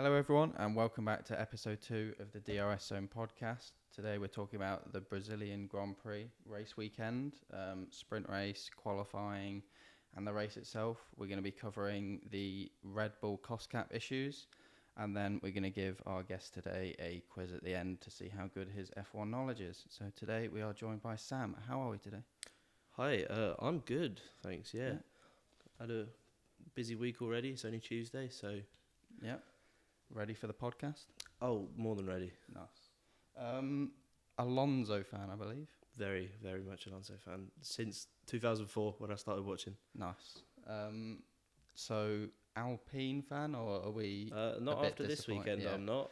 Hello, everyone, and welcome back to episode 2 of the DRS Zone podcast. Today, we're talking about the Brazilian Grand Prix race weekend, sprint race, qualifying, and the race itself. We're going to be covering the Red Bull cost cap issues, and then we're going to give our guest today a quiz at the end to see how good his F1 knowledge is. So, today, we are joined by Sam. How are we today? Hi, I'm good, thanks. Yeah. Had a busy week already. It's only Tuesday, so Yeah. Ready for the podcast? more than ready. Nice. Alonso fan, I believe. Very, very much an Alonso fan since 2004 when I started watching. Nice. So Alpine fan, or are we? Not a bit after this disappointed? weekend. Yeah. I'm not.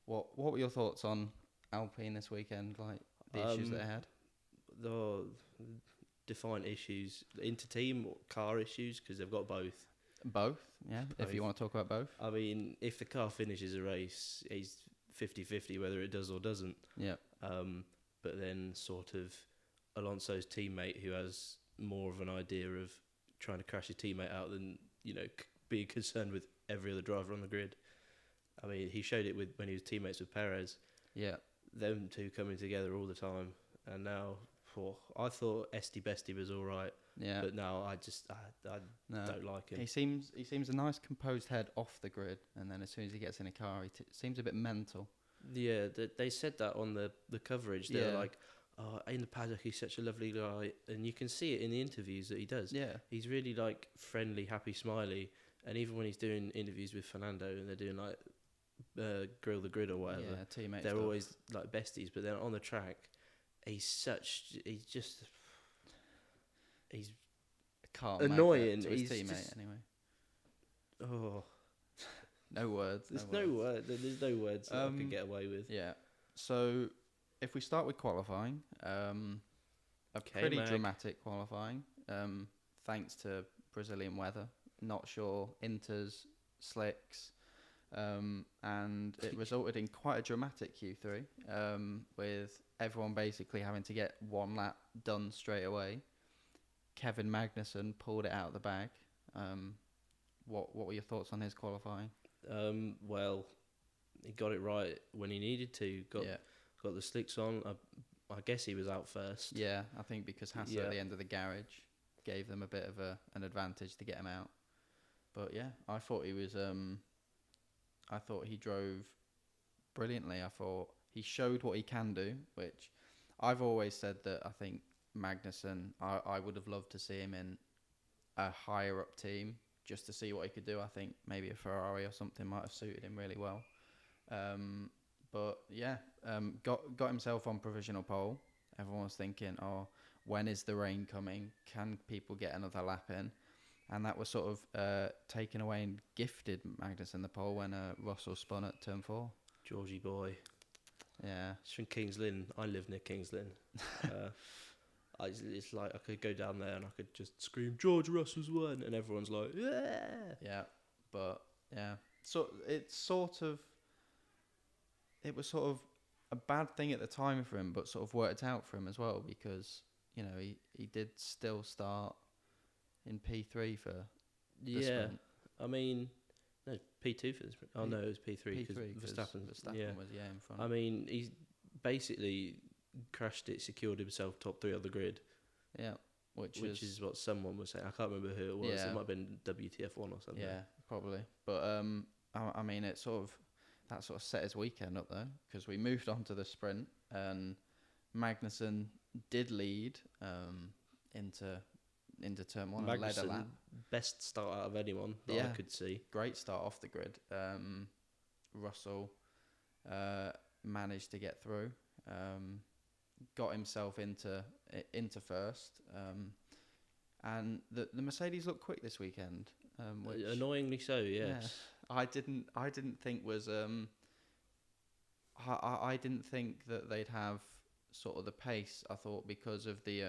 What were your thoughts on Alpine this weekend? Like the issues that they had. The define issues, inter-team or car issues, because they've got both. Both, yeah. If you Both. want to talk about both. I mean, if the car finishes a race, he's 50-50 whether it does or doesn't. Yeah. But then sort of Alonso's teammate, who has more of an idea of trying to crash his teammate out than being concerned with every other driver on the grid. I mean, he showed it when he was teammates with Perez. Yeah. Them two coming together all the time, and now I thought Esti Besti was all right, Yeah. but now I No. don't like him. He seems a nice composed head off the grid, and then as soon as he gets in a car, he seems a bit mental. Yeah, they said that on the coverage. They're Yeah. like, oh, in the paddock, he's such a lovely guy. And you can see it in the interviews that he does. Yeah. He's really, like, friendly, happy, smiley. And even when he's doing interviews with Fernando and they're doing, like, Grill the Grid or whatever, Yeah. Teammates. they're always, like, besties. But then on the track, he's Can't annoying. To his He's teammate just- anyway. oh, No words. there's no words that I can get away with. Yeah. So if we start with qualifying, a pretty dramatic qualifying, thanks to Brazilian weather. Not sure, Inters, slicks, and it resulted in quite a dramatic Q3, with everyone basically having to get one lap done straight away. Kevin Magnussen pulled it out of the bag. What were your thoughts on his qualifying? Well, he got it right when he needed to. Got the slicks on. I guess he was out first. Yeah, I think because Hasso at the end of the garage gave them a bit of an advantage to get him out. But yeah, I thought he was. I thought he drove brilliantly. I thought he showed what he can do, which I've always said that I think Magnussen. I would have loved to see him in a higher up team just to see what he could do. I think maybe a Ferrari or something might have suited him really well. But yeah, got himself on provisional pole. Everyone was thinking, oh, when is the rain coming? Can people get another lap in? And that was sort of taken away and gifted Magnussen the pole when Russell spun at turn 4. Georgie boy. Yeah. It's from Kings Lynn. I live near Kings Lynn. It's like I could go down there and I could just scream, George Russell's won, and everyone's like, yeah. Yeah, but yeah. So it was sort of a bad thing at the time for him, but sort of worked out for him as well because, he did still start in P3 for the sprint. I mean, no, P2 for the sprint. Oh, no, it was P3 because Verstappen was in front. I mean, he's basically crashed it, secured himself top 3 on the grid. Yeah, which is what someone was saying. I can't remember who it was. Yeah. It might have been WTF1 or something. Yeah, probably. But I mean, that sort of set his weekend up though, because we moved on to the sprint and Magnussen did lead into turn 1 and led a lap. Best start out of anyone that I could see. Great start off the grid. Russell managed to get through. Got himself into first, and the Mercedes looked quick this weekend. Which, annoyingly so, yes. Yeah, I didn't think was I didn't think that they'd have sort of the pace. I thought because of the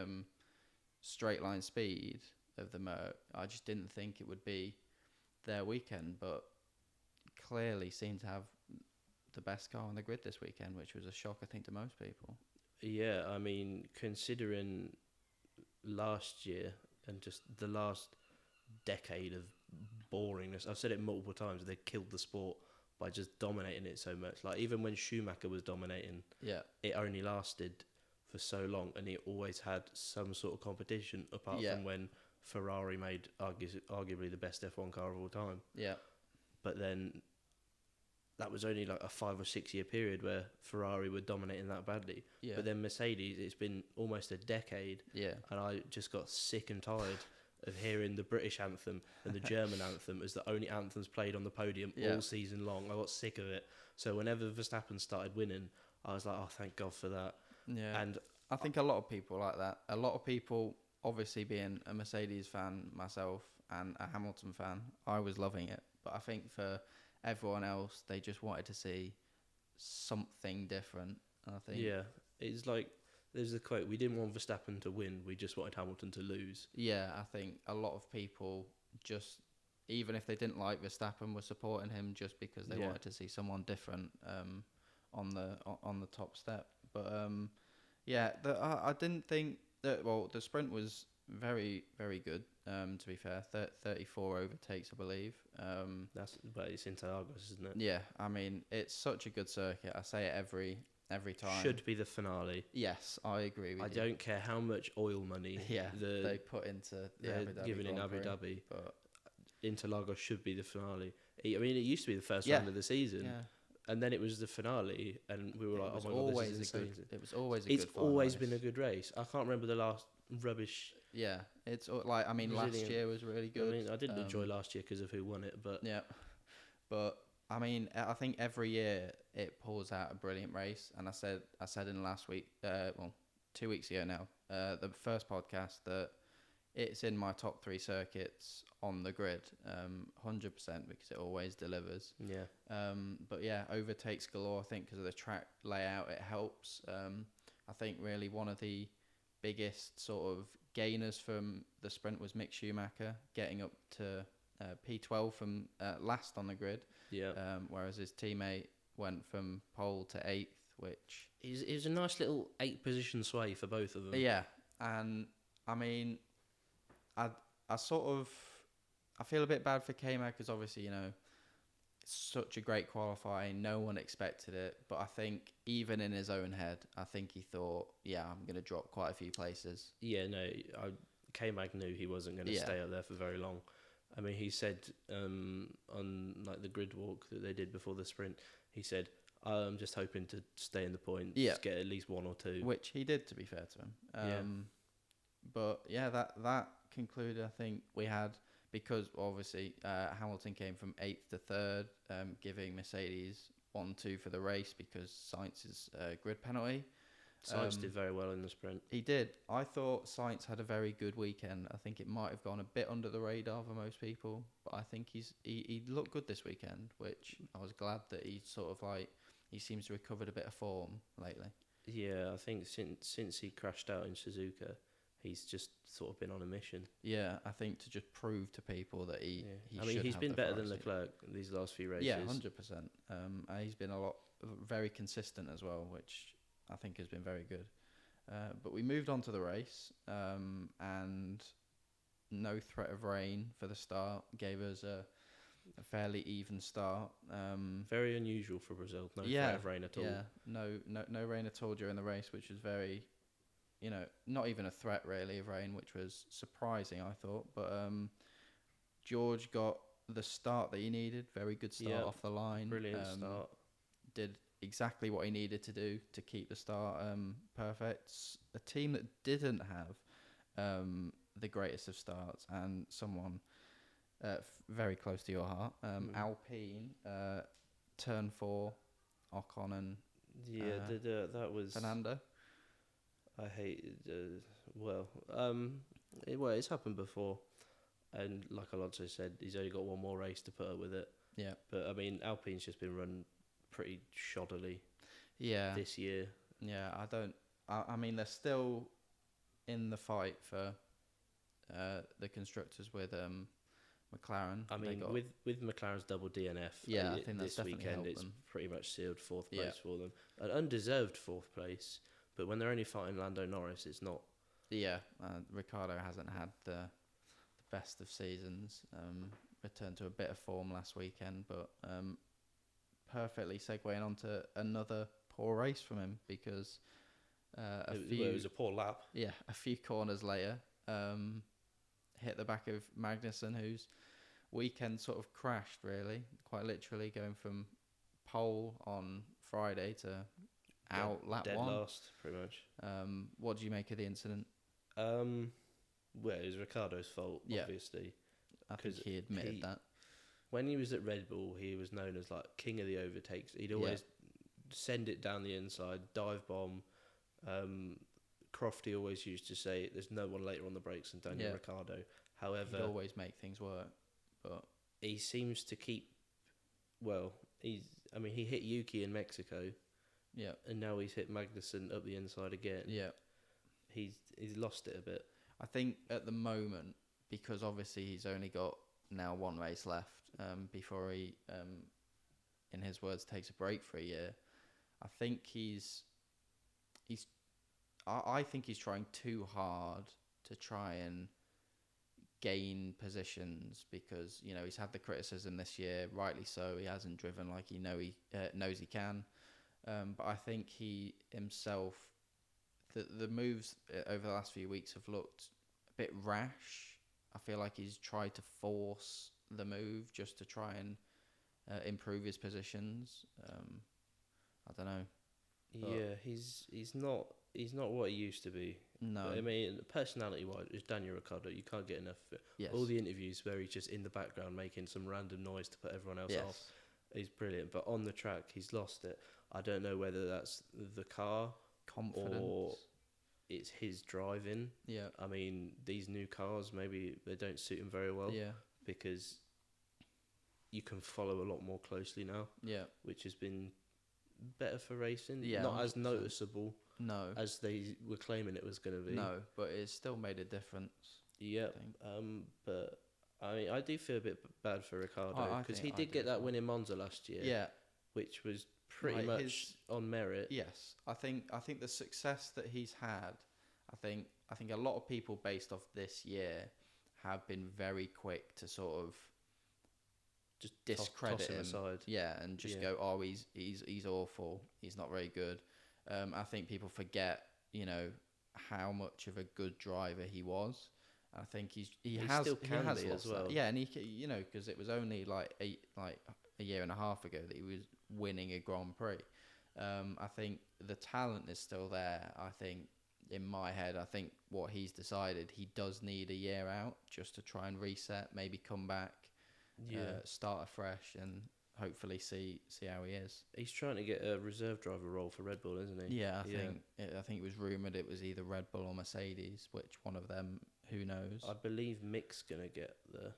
straight line speed of the Merc, I just didn't think it would be their weekend. But clearly seemed to have the best car on the grid this weekend, which was a shock, I think, to most people. Yeah, I mean, considering last year and just the last decade of boringness, I've said it multiple times, they killed the sport by just dominating it so much. Like even when Schumacher was dominating, Yeah. it only lasted for so long, and he always had some sort of competition. Apart from when Ferrari made arguably the best F1 car of all time. Yeah. But then that was only like a 5 or 6 year period where Ferrari were dominating that badly. Yeah. But then Mercedes, it's been almost a decade, Yeah. and I just got sick and tired of hearing the British anthem and the German anthem as the only anthems played on the podium all season long. I got sick of it. So whenever Verstappen started winning, I was like, oh, thank God for that. Yeah. And I think a lot of people like that. A lot of people, obviously being a Mercedes fan myself and a Hamilton fan, I was loving it. But I think for everyone else, they just wanted to see something different. I think. yeah, it's like there's a quote: "We didn't want Verstappen to win; we just wanted Hamilton to lose." Yeah, I think a lot of people just, even if they didn't like Verstappen, were supporting him just because they wanted to see someone different on the top step. But I didn't think that. Well, the sprint was very, very good. To be fair, 34 overtakes, I believe. But it's Interlagos, isn't it? Yeah, I mean it's such a good circuit. I say it every time. Should be the finale. Yes, I agree with you. I don't care how much oil money they put into the Abu Dhabi given in Grand Abu Prix, Dhabi, but Interlagos should be the finale. I mean, it used to be the first round of the season, and then it was the finale, and we were like, "Oh my God, this is insane!" It was always a It's good final always race. been a good race. I can't remember the last rubbish. Yeah, it's like, I mean, last Brazilian. year was really good. I mean, I didn't enjoy last year because of who won it, but Yeah, but I mean, I think every year it pulls out a brilliant race. And I said in last week, 2 weeks ago now, the first podcast, that it's in my top 3 circuits on the grid, 100%, because it always delivers. yeah, But yeah, overtakes galore. I think because of the track layout, it helps. I think really one of the biggest sort of gainers from the sprint was Mick Schumacher, getting up to P12 from last on the grid. yeah. Whereas his teammate went from pole to 8th, which It was a nice little 8 position sway for both of them. yeah. And I mean, I sort of, I feel a bit bad for K-Mag because obviously, you know, such a great qualifying, no one expected it, but I think even in his own head, I think he thought, yeah, I'm going to drop quite a few places. Yeah, no, K-Mag knew he wasn't going to stay up there for very long. I mean, he said on like the grid walk that they did before the sprint, he said, I'm just hoping to stay in the points, get at least 1 or 2. Which he did, to be fair to him. But yeah, that concluded, I think we had, because obviously Hamilton came from 8th to 3rd, giving Mercedes 1-2 for the race because Sainz's grid penalty. Sainz did very well in the sprint. He did. I thought Sainz had a very good weekend. I think it might have gone a bit under the radar for most people, but I think he looked good this weekend, which I was glad that he sort of like, he seems to have recovered a bit of form lately. Yeah, I think since he crashed out in Suzuka, he's just sort of been on a mission. Yeah, I think to just prove to people that he I mean, he's have been the better than Ferrari seat. Leclerc these last few races. Yeah, 100%. He's been very consistent as well, which I think has been very good. But we moved on to the race, and no threat of rain for the start gave us a fairly even start. Very unusual for Brazil. No threat of rain at all. Yeah, no rain at all during the race, which was very, you know, not even a threat really of rain, which was surprising, I thought. But George got the start that he needed. Very good start off the line. Brilliant start. Did exactly what he needed to do to keep the start perfect. A team that didn't have the greatest of starts, and someone very close to your heart, Alpine, turn 4, Ocon and that was Fernando. I hate. It's happened before, and like Alonso said, he's only got one more race to put up with it. Yeah, but I mean, Alpine's just been run pretty shoddily. Yeah, this year. Yeah, I mean, they're still in the fight for the constructors with McLaren. I mean, with McLaren's double DNF, I think that's this weekend it's them. pretty much sealed 4th place for them. An undeserved 4th place, but when they're only fighting Lando Norris, it's not. Yeah, Ricciardo hasn't had the best of seasons. Returned to a bit of form last weekend, but perfectly segueing onto another poor race from him because it was a poor lap. Yeah, a few corners later, hit the back of Magnussen, whose weekend sort of crashed, really, quite literally, going from pole on Friday to out lap dead one. last, pretty much. What do you make of the incident? Well, it was Ricciardo's fault, Yeah. obviously. I think he admitted that. When he was at Red Bull, he was known as like king of the overtakes. He'd always send it down the inside, dive bomb. Crofty always used to say, "There's no one later on the brakes than Daniel Ricciardo." However, he'd always make things work, but he seems to keep. Well, he hit Yuki in Mexico. Yeah. And now he's hit Magnussen up the inside again. Yeah. He's lost it a bit. I think at the moment, because obviously he's only got now one race left before he, in his words, takes a break for a year. I think I think he's trying too hard to try and gain positions because, you know, he's had the criticism this year, rightly so. He hasn't driven like he knows he can. But I think he himself, the moves over the last few weeks have looked a bit rash. I feel like he's tried to force the move just to try and improve his positions. I don't know. Yeah, he's not what he used to be. No. But, I mean, personality-wise, it's Daniel Ricciardo. You can't get enough of it. Yes. All the interviews where he's just in the background making some random noise to put everyone else off. He's brilliant. But on the track, he's lost it. I don't know whether that's the car Confidence. or it's his driving. Yeah. I mean, these new cars, maybe they don't suit him very well. Yeah. Because you can follow a lot more closely now. Yeah. Which has been better for racing. Yeah. Not as 100%. noticeable. No. As they were claiming it was going to be. No, but it still made a difference. Yeah. But I mean, I do feel a bit bad for Ricciardo because he did get that win in Monza last year. Yeah. Which was pretty much on merit. Yes, I think the success that he's had, I think a lot of people based off this year have been very quick to sort of just discredit toss him aside. Yeah, and just go, oh, he's awful. He's not very good. I think people forget, you know, how much of a good driver he was. I think he has still can be as well. Yeah, and he, you know, because it was only like a year and a half ago that he was winning a Grand Prix. I think the talent is still there. I think in my head, I think what he's decided, he does need a year out just to try and reset, maybe come back, start afresh, and hopefully see how he is. He's trying to get a reserve driver role for Red Bull, isn't he? Yeah, I think it was rumoured it was either Red Bull or Mercedes, which one of them, who knows? I believe Mick's going to get the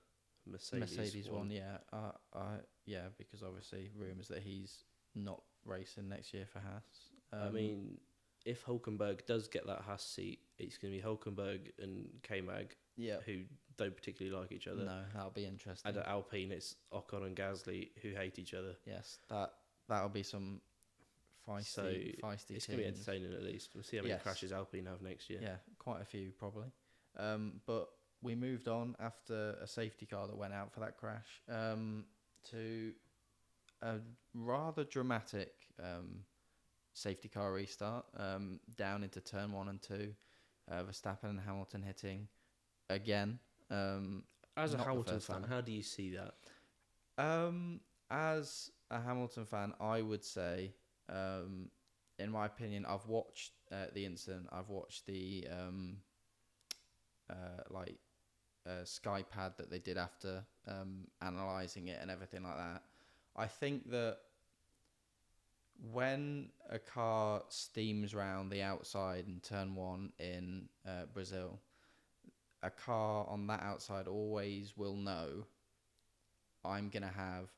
Mercedes one. Yeah, because obviously rumours that he's not racing next year for Haas. I mean, if Hulkenberg does get that Haas seat, it's going to be Hulkenberg and K-Mag, who don't particularly like each other. No, that'll be interesting. And at Alpine, it's Ocon and Gasly, who hate each other. Yes, that'll be some feisty it's going to be entertaining at least. We'll see how many crashes Alpine have next year. Yeah, quite a few probably. But we moved on after a safety car that went out for that crash to a rather dramatic safety car restart down into turn 1 and 2. Verstappen and Hamilton hitting again. As a Hamilton fan, how do you see that? As a Hamilton fan, I would say, in my opinion, I've watched the incident. I've watched the Sky Pad that they did after analysing it and everything like that. I think that when a car steams round the outside in turn 1 in Brazil, a car on that outside always will know I'm going to have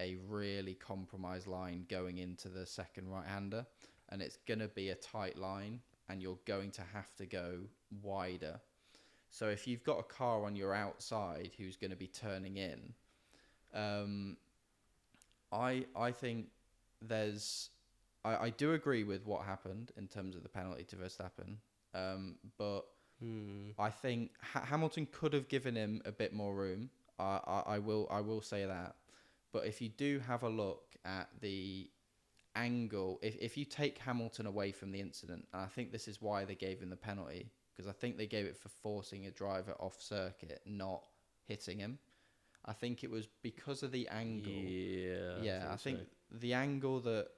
a really compromised line going into the second right-hander, and it's going to be a tight line, and you're going to have to go wider. So if you've got a car on your outside who's going to be turning in, I think I do agree with what happened in terms of the penalty to Verstappen, but I think Hamilton could have given him a bit more room. I will say that, But if you do have a look at the angle, if you take Hamilton away from the incident, and I think this is why they gave him the penalty, because I think they gave it for forcing a driver off circuit, not hitting him. I think it was because of the angle. Yeah, I think the angle that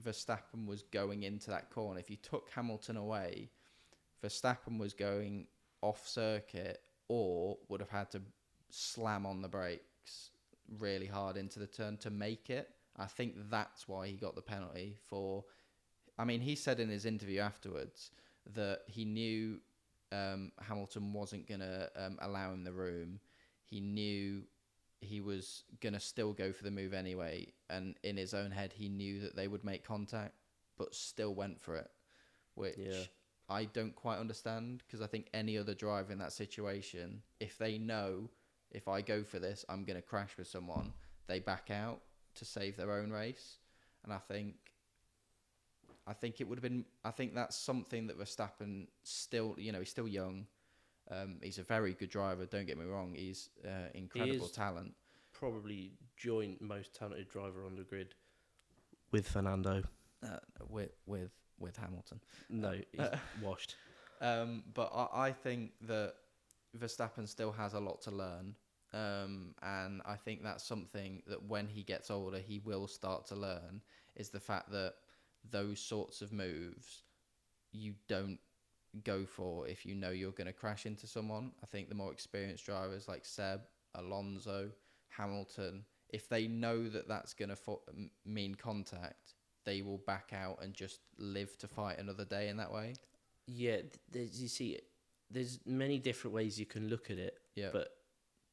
Verstappen was going into that corner, if you took Hamilton away, Verstappen was going off circuit or would have had to slam on the brakes really hard into the turn to make it. I think that's why he got the penalty for... I mean, he said in his interview afterwards that he knew Hamilton wasn't going to allow him the room. He knew he was going to still go for the move anyway. And in his own head, he knew that they would make contact, but still went for it, which I don't quite understand, because I think any other driver in that situation, if they know, if I go for this, I'm going to crash with someone, they back out to save their own race. And I think it would have been... I think that's something that Verstappen still... he's still young. He's a very good driver, don't get me wrong. He's incredible talent. Probably joint most talented driver on the grid with Fernando. With Hamilton. No, he's washed. But I think that Verstappen still has a lot to learn. And I think that's something that when he gets older, he will start to learn, is the fact that those sorts of moves you don't go for if you know you're going to crash into someone. I think the more experienced drivers like Seb, Alonso, Hamilton, if they know that that's going to mean contact, they will back out and just live to fight another day in that way. Yeah, there's many different ways you can look at it, but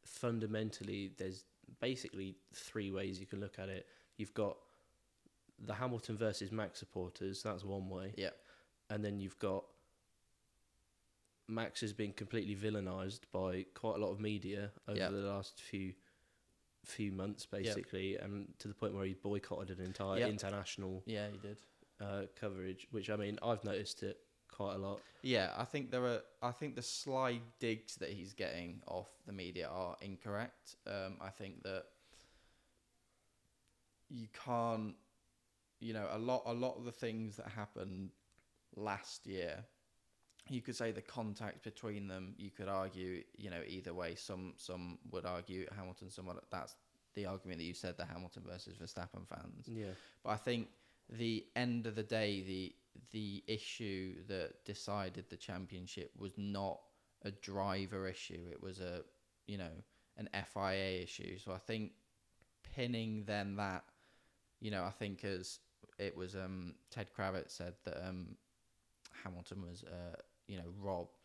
fundamentally there's basically three ways you can look at it. You've got the Hamilton versus Max supporters, that's one way. Yeah. And then you've got Max has been completely villainised by quite a lot of media over the last few months, basically, and to the point where he boycotted an entire international he did coverage, which, I mean, I've noticed it quite a lot. Yeah, I think the sly digs that he's getting off the media are incorrect. I think that you can't, a lot of the things that happened last year, you could say the contact between them, you could argue, either way. Some would argue Hamilton, that's the argument that you said, the Hamilton versus Verstappen fans. Yeah. But I think the end of the day, the issue that decided the championship was not a driver issue. It was an FIA issue. So I think pinning then that, I think as it was Ted Kravitz said that Hamilton was robbed.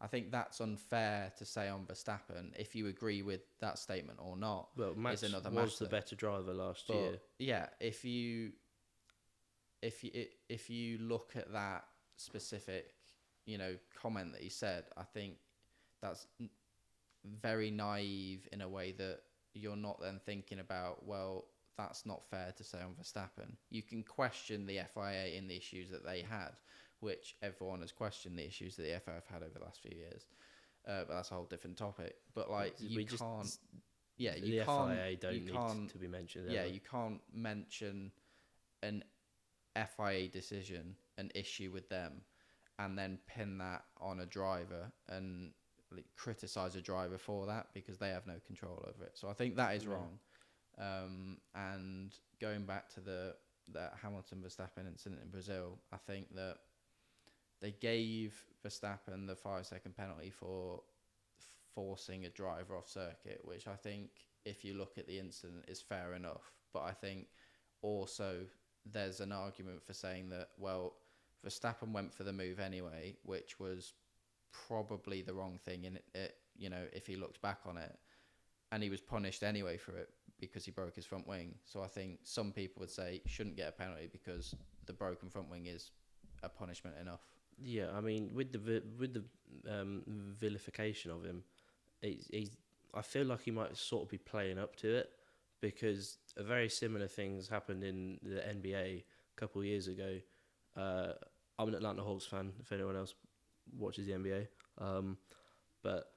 I think that's unfair to say on Verstappen. If you agree with that statement or not, well, Max is another was matter. The better driver last year. Yeah, if you look at that specific comment that he said, I think that's very naive in a way that you're not then thinking about, well, that's not fair to say on Verstappen. You can question the FIA in the issues that they had, which everyone has questioned the issues that the FIA have had over the last few years. But that's a whole different topic. But you can't. Yeah, you can't. The FIA don't need to be mentioned. Yeah, you can't mention an FIA decision, an issue with them, and then pin that on a driver and criticize a driver for that, because they have no control over it. So I think that is wrong. And going back to the Hamilton Verstappen incident in Brazil, I think that they gave Verstappen the 5-second penalty for forcing a driver off circuit, which I think, if you look at the incident, is fair enough. But I think also there's an argument for saying that, well, Verstappen went for the move anyway, which was probably the wrong thing in it, if he looks back on it, and he was punished anyway for it because he broke his front wing. So I think some people would say he shouldn't get a penalty because the broken front wing is a punishment enough. Yeah, I mean, with the vilification of him, I feel like he might sort of be playing up to it, because a very similar things happened in the NBA a couple of years ago. I'm an Atlanta Hawks fan, if anyone else watches the NBA. But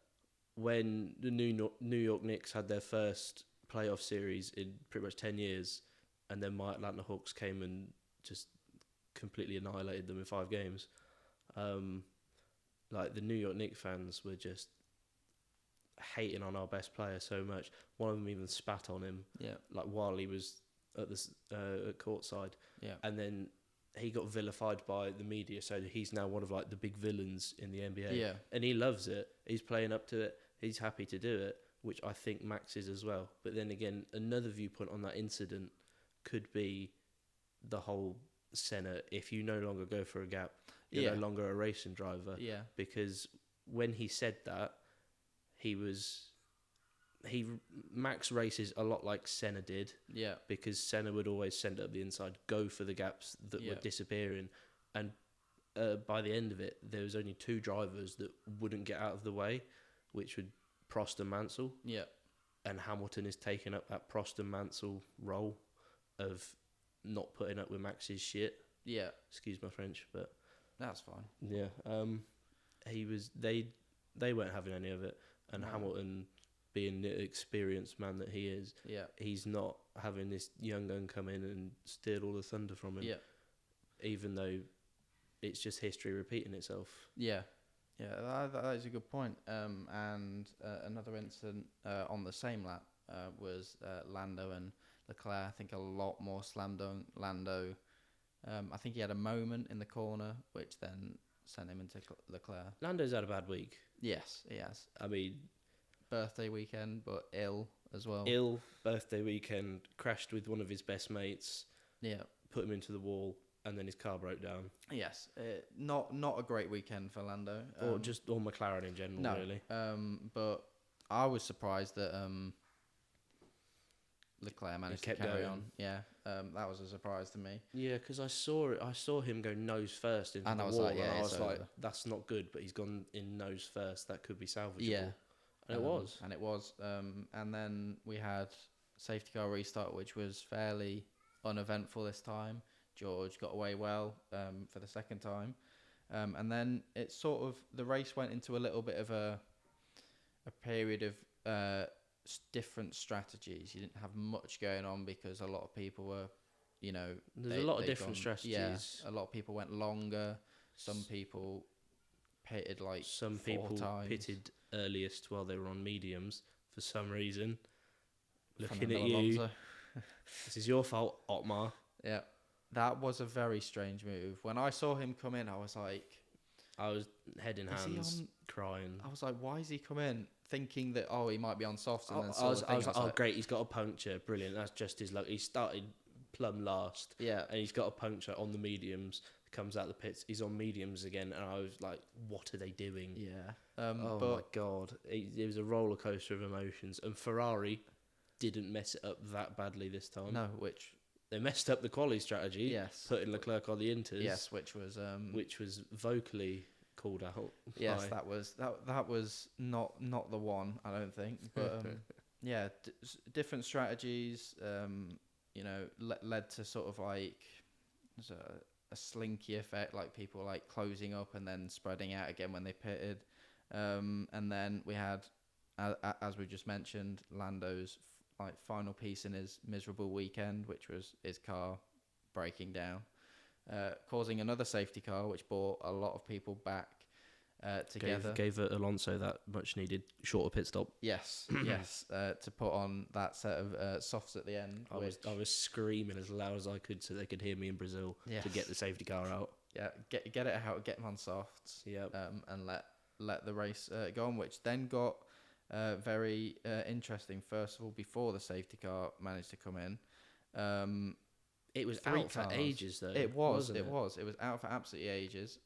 when the New York Knicks had their first playoff series in pretty much 10 years, and then my Atlanta Hawks came and just completely annihilated them in 5 games. Like the New York Knicks fans were just hating on our best player so much. One of them even spat on him, like while he was at the at courtside, and then he got vilified by the media, so he's now one of like the big villains in the NBA. And he loves it. He's playing up to it. He's happy to do it, which I think Max is as well. But then again, another viewpoint on that incident could be the whole Senna. If you no longer go for a gap, you're no longer a racing driver. Because when he said that, Max races a lot like Senna did. Because Senna would always send it up the inside, go for the gaps that were disappearing, and by the end of it, there was only 2 drivers that wouldn't get out of the way, which would Prost and Mansell. And Hamilton is taking up that Prost and Mansell role of not putting up with Max's shit. Excuse my French, but that's fine. They weren't having any of it, and Hamilton, being the experienced man that he is, he's not having this young gun come in and steal all the thunder from him. Even though it's just history repeating itself. That is a good point. And another incident on the same lap was Lando and Leclerc. I think a lot more slammed on Lando. I think he had a moment in the corner, which then sent him into Leclerc. Lando's had a bad week. Yes, he has. I mean, birthday weekend, but ill as well. Ill birthday weekend, crashed with one of his best mates. Put him into the wall, and then his car broke down. Yes, not a great weekend for Lando. Or McLaren in general, really. But I was surprised that Leclerc managed to carry on. That was a surprise to me. Because I saw him go nose first into the wall, and I was like, that's not good, but he's gone in nose first. That could be salvageable. And it was. And then we had safety car restart, which was fairly uneventful this time. George got away well for the second time. And then it sort of, the race went into a little bit of a period of different strategies. You didn't have much going on because a lot of people were, there's a lot of different strategies. A lot of people went longer. Some people pitted like some 4 people times. Pitted earliest while they were on mediums for some reason. Looking Fernando at you, Alonso. This is your fault, Otmar. That was a very strange move. When I saw him come in, I was like, I was head in hands, crying. I was like, why is he come in? Thinking that, he might be on softs. And then I was like, great, he's got a puncture. Brilliant. That's just his luck. He started plumb last. And he's got a puncture on the mediums. Comes out the pits. He's on mediums again. And I was like, what are they doing? My God. It was a roller coaster of emotions. And Ferrari didn't mess it up that badly this time. No, which... They messed up the quali strategy. Putting Leclerc on the Inters. Which was vocally called out. That was not the one, I don't think. But different strategies. Led to sort of like a slinky effect, like people like closing up and then spreading out again when they pitted. And then we had, as we just mentioned, Lando's final piece in his miserable weekend, which was his car breaking down, causing another safety car, which brought a lot of people back together. Gave Alonso that much needed shorter pit stop. Yes, to put on that set of softs at the end. I was screaming as loud as I could so they could hear me in Brazil to get the safety car out. Get it out, get them on softs. And let the race go on, which then got very interesting. First of all, before the safety car managed to come in, it was out for ages, though. It was out for absolutely ages.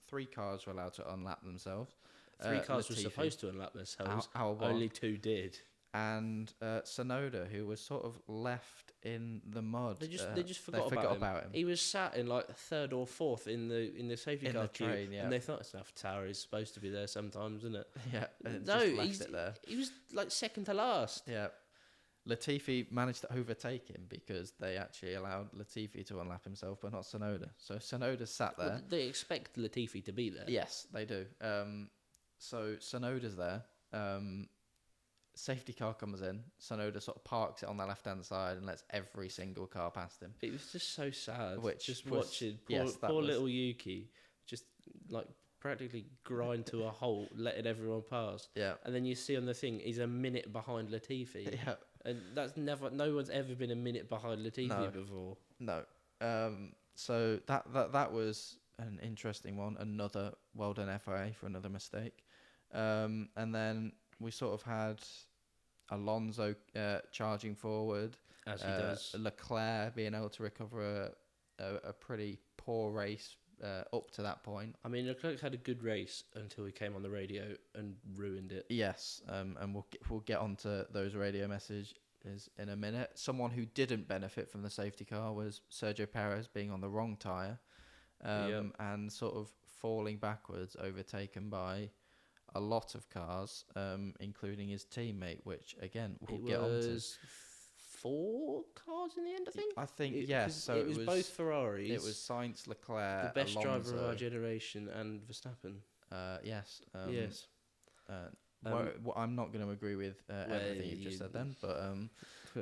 3 cars were allowed to unlap themselves. 3 cars were supposed to unlap themselves. Only 2 did. And Tsunoda, who was sort of left in the mud. They just forgot about him. He was sat in like 3rd or 4th in the safety car queue, and they thought it's enough tower. He's supposed to be there sometimes, isn't it? He was like 2nd to last. Latifi managed to overtake him because they actually allowed Latifi to unlap himself, but not Tsunoda. So Tsunoda sat there. Well, they expect Latifi to be there. Yes, they do. So Tsunoda's there. safety car comes in. Sonoda sort of parks it on the left-hand side and lets every single car past him. It was just so sad. Which just was, watching yes, that poor was, little Yuki just like practically grind to a halt, letting everyone pass. yeah, And then you see on the thing, he's a minute behind Latifi. yeah, And that's no one's ever been a minute behind Latifi No. before. no. So that was an interesting one. Another well done FIA for another mistake. And then we sort of had Alonso charging forward, As he does. Leclerc being able to recover a pretty poor race up to that point. I mean, Leclerc had a good race until he came on the radio and ruined it. Yes, and we'll get onto those radio messages in a minute. Someone who didn't benefit from the safety car was Sergio Perez being on the wrong tyre, and sort of falling backwards, overtaken by a lot of cars, including his teammate, which again we'll get onto. 4 cars in the end, I think. Yes. So it was both Ferraris. It was Sainz, Leclerc, the best Alonso. driver of our generation, and Verstappen. Yes. Yes. I'm not going to agree with everything you've just said then, but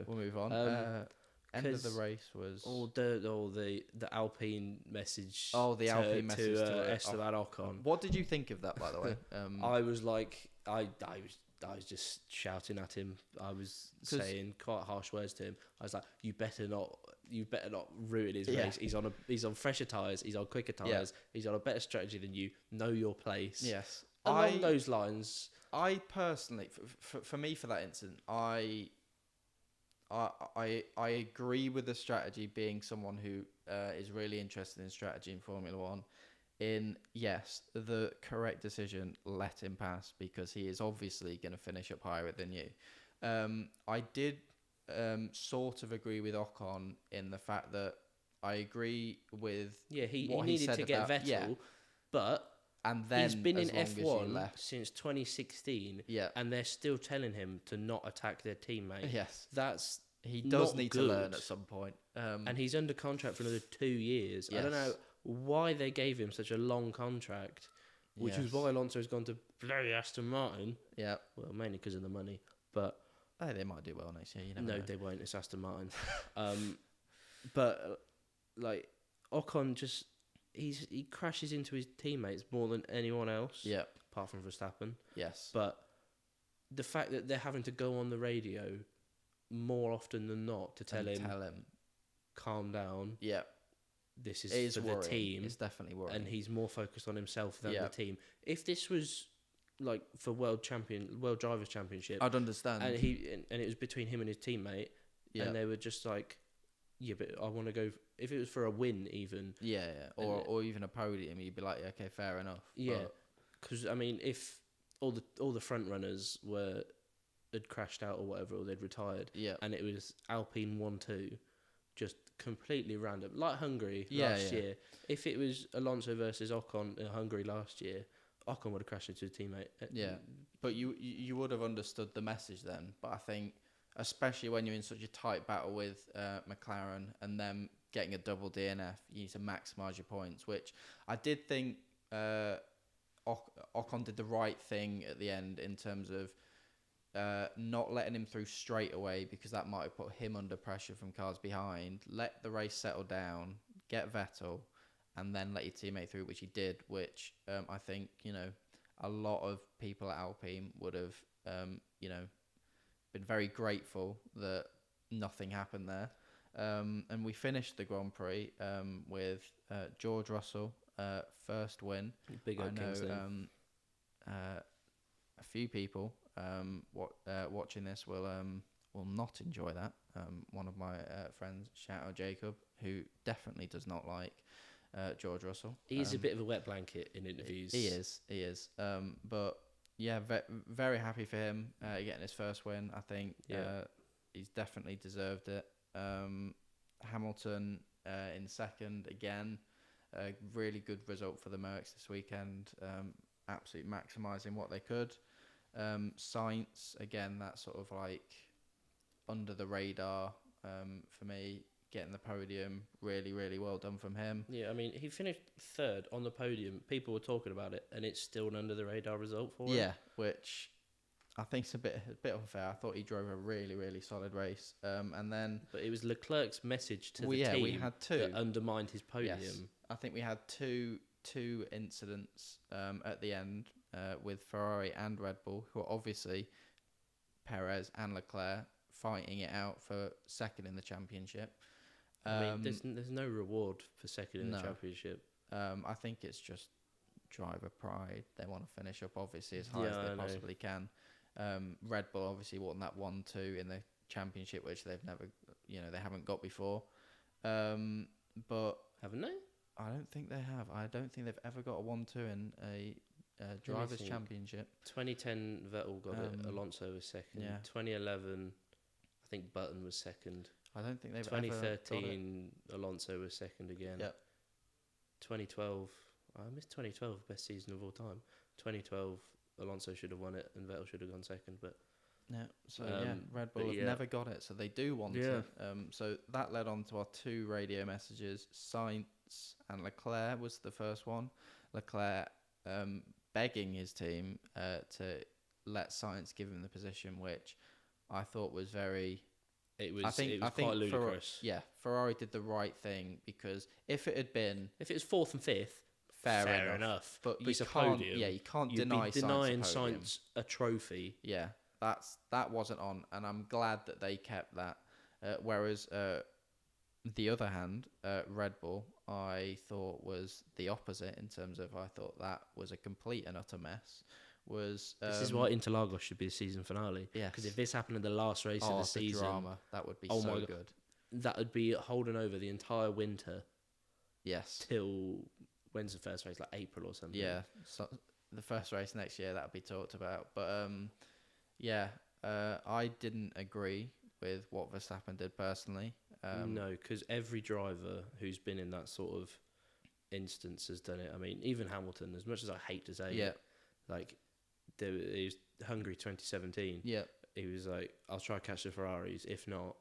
we'll move on. End of the race was the Alpine message. Oh, the Alpine message to Esteban Ocon. What did you think of that, by the way? I was like, I was just shouting at him. I was saying quite harsh words to him. I was like, "You better not ruin his race. He's on fresher tyres. He's on quicker tyres. He's on a better strategy than you. Know your place." Yes. Along those lines, I personally, for me, for that incident, I agree with the strategy being someone who is really interested in strategy in Formula One. Yes, the correct decision, let him pass because he is obviously going to finish up higher than you. I did sort of agree with Ocon in the fact that I agree with he what needed said to get about, Vettel, but and then he's been in as long as you F1 left. since 2016, Yeah. and they're still telling him to not attack their teammate. Yes, That's he does not need good. to learn at some point. And he's under contract for another 2 years. I don't Yes. know why they gave him such a long contract, which is why Alonso's gone to bloody Aston Martin. Yeah. Well, mainly because of the money, but Hey, they might do well next year. You never know. they won't. It's Aston Martin. But like Ocon, just he crashes into his teammates more than anyone else. Yeah. Apart from Verstappen. Yes. But the fact that they're having to go on the radio more often than not to tell him, calm down. Yeah. This It is for worrying. the team. It's definitely worrying. And he's more focused on himself than the team. If this was like for World Drivers' Championship, I'd understand. and it was between him and his teammate, and they were just like, yeah, but I want to go. If it was for a win, even or even a podium, you'd be like, yeah, okay, fair enough. Yeah, because I mean, if all the front runners had crashed out or whatever, or they'd retired, and it was Alpine 1-2, just completely random, like Hungary last year. If it was Alonso versus Ocon in Hungary last year, Ocon would have crashed into his teammate. Yeah, but you would have understood the message then. But I think, especially when you're in such a tight battle with McLaren and them getting a double DNF, you need to maximise your points, which I did think Ocon did the right thing at the end in terms of not letting him through straight away, because that might have put him under pressure from cars behind. Let the race settle down, get Vettel, and then let your teammate through, which he did, which I think, a lot of people at Alpine would have, been very grateful that nothing happened there. And we finished the Grand Prix with George Russell, first win. Big old Kingsley. A few people watching this will not enjoy that. One of my friends, shout out Jacob, who definitely does not like George Russell. He's a bit of a wet blanket in interviews. He is. But yeah, very happy for him getting his first win. I think he's definitely deserved it. Hamilton in second again. A really good result for the Mercs this weekend. Absolutely maximising what they could. Sainz again, that sort of like under the radar for me, getting the podium. Really, really well done from him. Yeah, I mean, he finished third on the podium. People were talking about it, and it's still an under the radar result for him. Yeah, which I think it's a bit unfair. I thought he drove a really, really solid race. And then But it was Leclerc's message to the yeah, team we had two that undermined his podium. Yes, I think we had two incidents at the end with Ferrari and Red Bull, who are obviously Perez and Leclerc fighting it out for second in the championship. I mean, there's no reward for second in the No. championship. I think it's just driver pride. They want to finish up obviously as high as they possibly can. Red Bull obviously won that 1-2 in the championship, which they've never, they haven't got before. But Haven't they? I don't think they have. I don't think they've ever got a 1-2 in a drivers' championship. 2010 Vettel got it. Alonso was second. Yeah. 2011, I think Button was second. I don't think they've 2013 Alonso was second again. Yep. 2012, I missed 2012, best season of all time. 2012 Alonso should have won it and Vettel should have gone second, but Red Bull have never got it, so they do want it. So that led on to our two radio messages. Sainz and Leclerc was the first one. Leclerc begging his team to let Sainz give him the position, which I thought was very... It was quite ludicrous. Ferrari did the right thing, because if it had been... If it was fourth and fifth, fair enough. But it's a podium. Yeah, you can't You'd deny be denying Sainz a trophy. Yeah, that wasn't on, and I'm glad that they kept that. Whereas the other hand, Red Bull, I thought was the opposite in terms of I thought that was a complete and utter mess. This is why Interlagos should be the season finale. Yeah, because if this happened in the last race of the season, drama, that would be so good. That would be holding over the entire winter. Yes. Till when's the first race? Like April or something. Yeah, so the first race next year that would be talked about. But I didn't agree with what Verstappen did personally. No, because every driver who's been in that sort of instance has done it. I mean, even Hamilton, as much as I hate to say it, like he was Hungary 2017. Yeah, he was like, I'll try to catch the Ferraris. If not,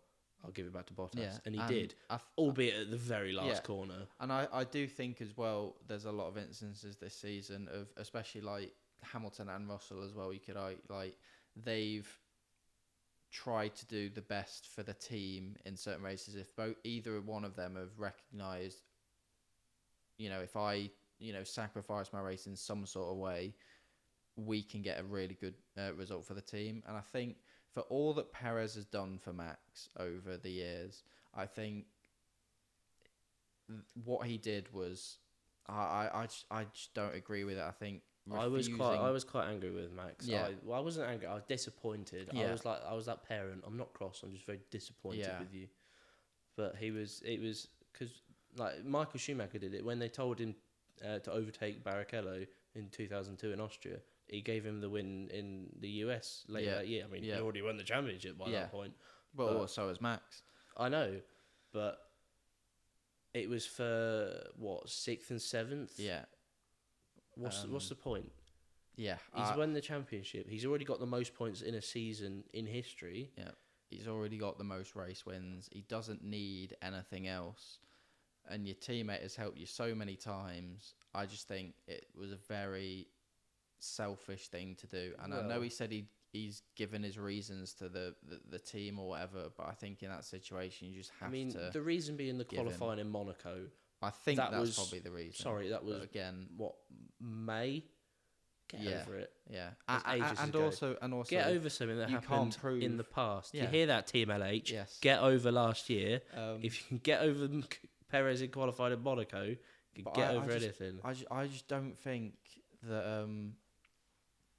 I'll give it back to Bottas. Yeah, and he did, albeit at the very last corner. And I do think as well, there's a lot of instances this season of, especially like Hamilton and Russell as well, you could like they've tried to do the best for the team in certain races. If either one of them have recognised, if I sacrifice my race in some sort of way, we can get a really good result for the team. And I think for all that Perez has done for Max over the years, I think what he did was I just don't agree with it. I think I was quite angry with Max. Yeah. I wasn't angry. I was disappointed. Yeah. I was that parent. I'm not cross. I'm just very disappointed with you. But it was because like Michael Schumacher did it when they told him to overtake Barrichello in 2002 in Austria. He gave him the win in the US later that year. I mean, he already won the championship by that point. But so has Max. I know, but it was for what, 6th and 7th? Yeah. What's the point? Yeah. He's won the championship. He's already got the most points in a season in history. Yeah. He's already got the most race wins. He doesn't need anything else. And your teammate has helped you so many times. I just think it was a very selfish thing to do. And I know he said he's given his reasons to the team or whatever, but I think in that situation you just have to... the reason being the qualifying in Monaco... I think that's probably the reason. Sorry, that was, again, what, May? Get over it. Yeah. And also... Get over something that happened in the past. Yeah. You hear that, Team LH? Yes. Get over last year. If you can get over Perez in qualified in Monaco, you can get over anything. I just don't think that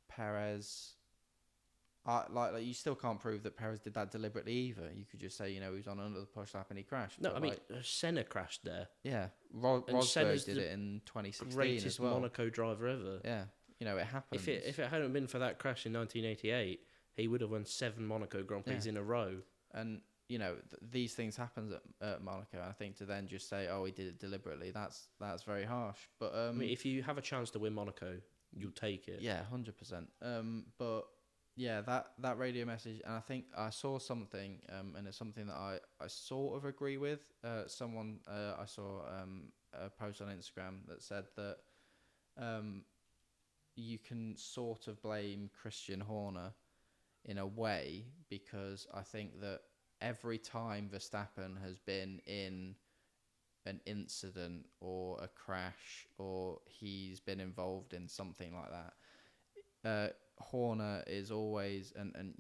Perez... like you still can't prove that Perez did that deliberately either. You could just say, he was on another push lap and he crashed. No, I mean, Senna crashed there. Yeah, Rosberg did it in 2016 greatest as well. Monaco driver ever. Yeah, it happens. If it hadn't been for that crash in 1988, he would have won 7 Monaco Grand Prix in a row. And these things happen at Monaco. I think to then just say, "Oh, he did it deliberately," that's very harsh. But I mean, if you have a chance to win Monaco, you'll take it. Yeah, 100%. But yeah, that radio message, and I think I saw something, and it's something that I sort of agree with. I saw a post on Instagram that said that you can sort of blame Christian Horner in a way, because I think that every time Verstappen has been in an incident or a crash, or he's been involved in something like that, Horner is always, and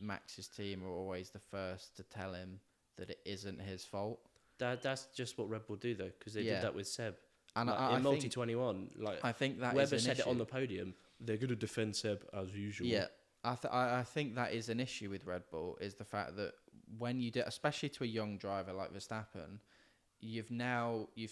Max's team are always the first to tell him that it isn't his fault. That's just what Red Bull do though, because they did that with Seb. And like, in Multi 21, like I think that Webber is an said issue. it on the podium. They're going to defend Seb as usual. Yeah, I think that is an issue with Red Bull, is the fact that when you do, especially to a young driver like Verstappen, you've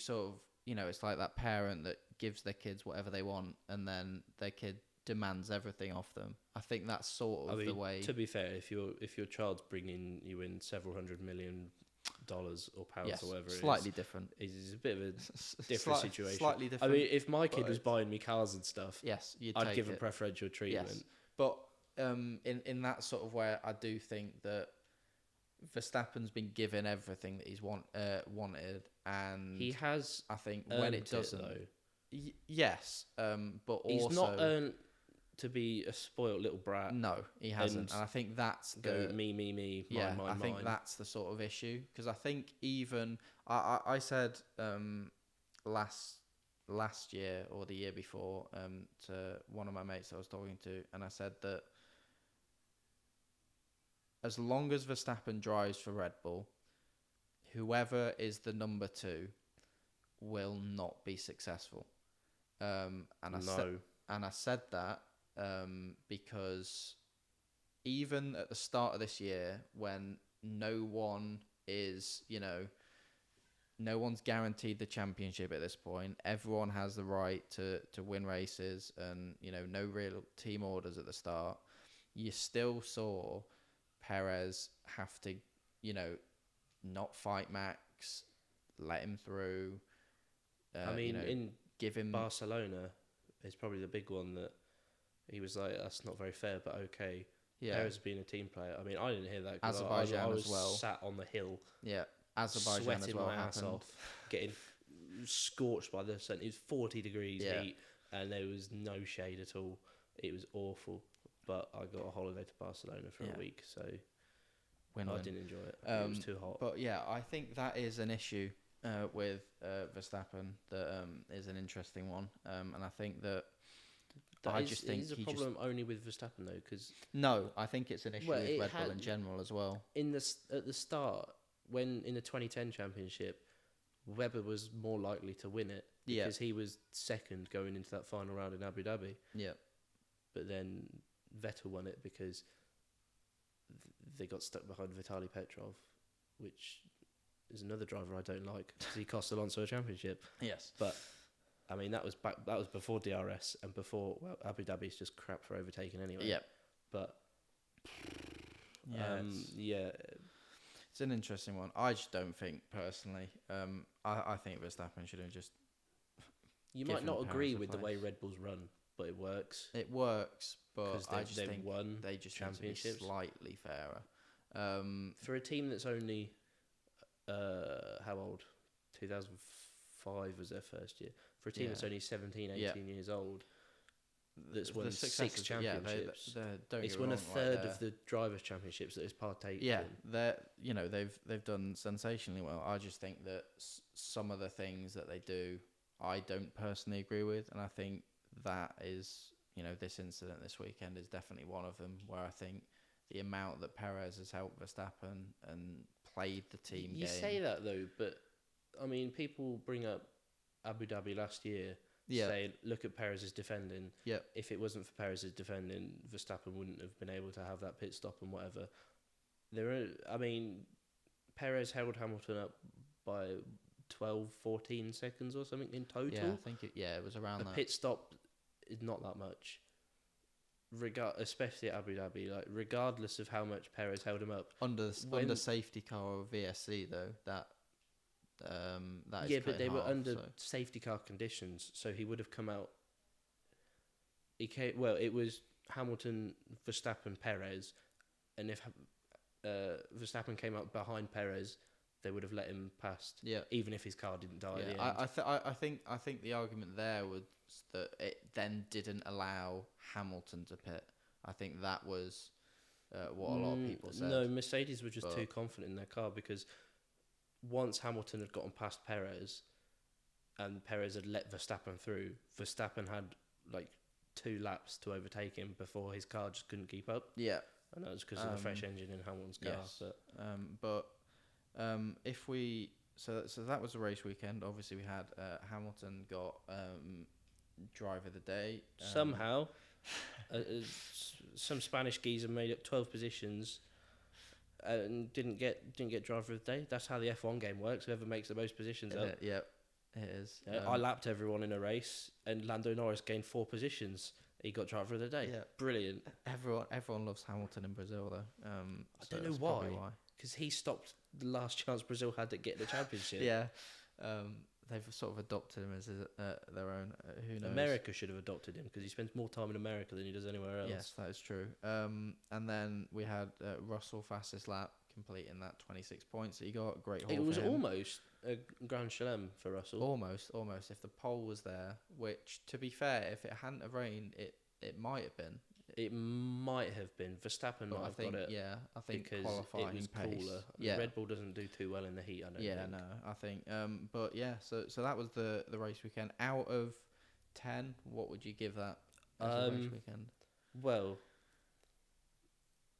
sort of, it's like that parent that gives their kids whatever they want, and then their kid demands everything off them. I think that's sort of the way. To be fair, if your child's bringing you in several $100 million or pounds or whatever, slightly different. It's a bit of a different situation. Slightly different. I mean, if my kid was buying me cars and stuff, yes, I'd give him preferential treatment. Yes. But in that sort of way, I do think that Verstappen's been given everything that he's wanted, and he has. I think when it doesn't, yes, but he's also not earned to be a spoiled little brat. No, he hasn't, and I think that's the me. I think that's the sort of issue, because I think even I said last year or the year before to one of my mates I was talking to, and I said that as long as Verstappen drives for Red Bull, whoever is the number 2 will not be successful. And I said that because even at the start of this year, when no one is, no one's guaranteed the championship at this point. Everyone has the right to win races, and no real team orders at the start. You still saw Perez have to, not fight Max, let him through. In give him Barcelona is probably the big one that he was like, that's not very fair, but okay. Yeah. Perez being a team player. I mean, I didn't hear that. Azerbaijan I was as well. Sat on the hill. Yeah. Azerbaijan sweating as well my ass off, getting scorched by the sun. It was 40 degrees heat, and there was no shade at all. It was awful. But I got a holiday to Barcelona for a week, so I didn't enjoy it. It was too hot. But yeah, I think that is an issue with Verstappen that is an interesting one, and I think that is a problem only with Verstappen though, because no, I think it's an issue with Red Bull in general as well. At the start, when in the 2010 championship, Webber was more likely to win it because he was second going into that final round in Abu Dhabi. Yeah, but then Vettel won it because they got stuck behind Vitaly Petrov, which is another driver I don't like because he cost Alonso a championship. Yes, but I mean that was before DRS and before Abu Dhabi's just crap for overtaking anyway. Yeah, but it's an interesting one. I just don't think personally. I think Verstappen should have just. You might not agree with the way Red Bull's run, but it works. It works, but I just think won they just championships need to be slightly fairer. For a team that's only how old? 2005 was their first year. For a team that's only 17, 18 years old, that's won 6 championships. It's won a third of the drivers' championships that it's partaken. Yeah, they've done sensationally well. I just think that some of the things that they do, I don't personally agree with, and I think that is, this incident this weekend is definitely one of them, where I think the amount that Perez has helped Verstappen and played the team game. You say that though, but I mean, people bring up Abu Dhabi last year, say, look at Perez's defending. Yeah. If it wasn't for Perez's defending, Verstappen wouldn't have been able to have that pit stop and whatever. Perez held Hamilton up by 12, 14 seconds or something in total. Yeah, I think it was around that. A pit stop is not that much. Especially at Abu Dhabi, regardless of how much Perez held him up. Under safety car or VSC though, that is but they were under safety car conditions, so he would have come out. It was Hamilton, Verstappen, Perez, and if Verstappen came out behind Perez, they would have let him past. Yeah, even if his car didn't die. Yeah, at the end. I think the argument there was that it then didn't allow Hamilton to pit. I think that was what a lot of people said. No, Mercedes were just but- too confident in their car because once Hamilton had gotten past Perez and Perez had let Verstappen through, Verstappen had like 2 laps to overtake him before his car just couldn't keep up. Yeah. And that was because of the fresh engine in Hamilton's car. Yes. But If we so that was the race weekend. Obviously, we had Hamilton got driver of the day. Somehow, some Spanish geezer made up 12 positions and didn't get driver of the day. That's how the F1 game works. Whoever makes the most positions up. Yep, it is. I lapped everyone in a race, and Lando Norris gained 4 positions. He got driver of the day. Yeah. Brilliant. Everyone loves Hamilton in Brazil, though. I don't know why. Because he stopped the last chance Brazil had to get the championship. Yeah. They've sort of adopted him as their own. Who knows? America should have adopted him because he spends more time in America than he does anywhere else. Yes, that is true. And then we had Russell fastest lap, completing that 26 points. So he got a great haul. It was for him. almost a Grand Chelem for Russell. Almost. If the pole was there, which, to be fair, if it hadn't have rained, it might have been. It might have been. Verstappen might have got it. Yeah, I think because qualifying it was pace. cooler. Yeah. Red Bull doesn't do too well in the heat, I don't think. Yeah, no, I think. But yeah, so that was the race weekend. Out of 10, what would you give that as a race weekend? Well,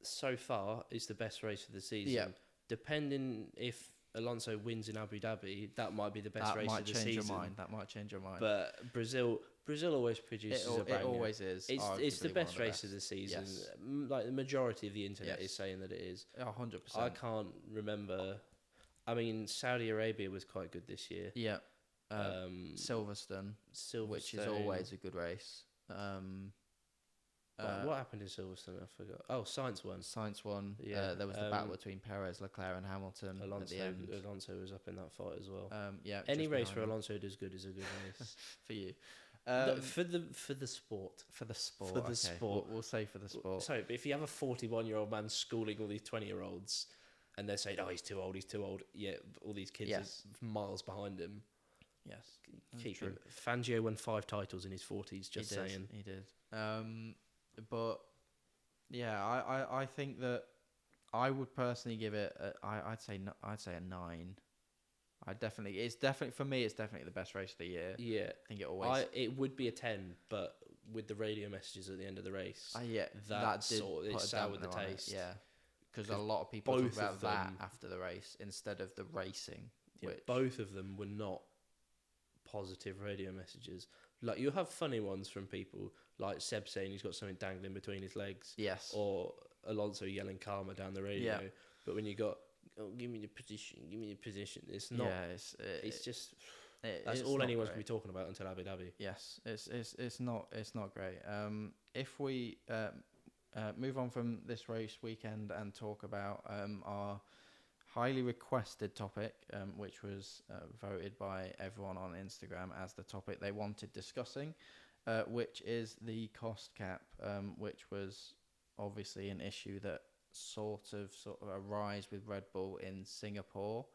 so far, it's the best race of the season. Yeah. Depending if Alonso wins in Abu Dhabi, that might be the best race of the season. That might change your mind. But Brazil always produces a banger. It always is. It's the best race of the season. Yes. Like the majority of the internet is saying that it is. 100%. I can't remember. I mean, Saudi Arabia was quite good this year. Yeah. Silverstone, which is always a good race. What happened in Silverstone? I forgot. Oh, Sainz won. Yeah. There was the battle between Perez, Leclerc, and Hamilton at the end. Alonso was up in that fight as well. Yeah. Any race where Alonso does good is a good race for you. For the sport. For the sport. For the sport. We'll say for the sport. Sorry, but if you have a 41-year-old man schooling all these 20-year-olds, and they're saying, "Oh, he's too old. Yeah, all these kids are miles behind him. Yes, keep him. Fangio won 5 titles in his 40s. Just saying, he did. But yeah, I think that I would personally give it. I'd say a 9. It's definitely for me. It's definitely the best race of the year. Yeah, I think it always. It would be a 10, but with the radio messages at the end of the race, that did it soured the taste. Yeah, because a lot of people talk about that after the race instead of the racing. Yeah, both of them were not positive radio messages. Like, you have funny ones from people like Seb saying he's got something dangling between his legs. Yes. Or Alonso yelling karma down the radio. Yeah. But when you got, give me the position. It's not. Yeah, it's just. That's all anyone's going to be talking about until Abu Dhabi. Yes, it's not great. If we move on from this race weekend and talk about our highly requested topic, which was voted by everyone on Instagram as the topic they wanted discussing, which is the cost cap, which was obviously an issue that sort of arose with Red Bull in Singapore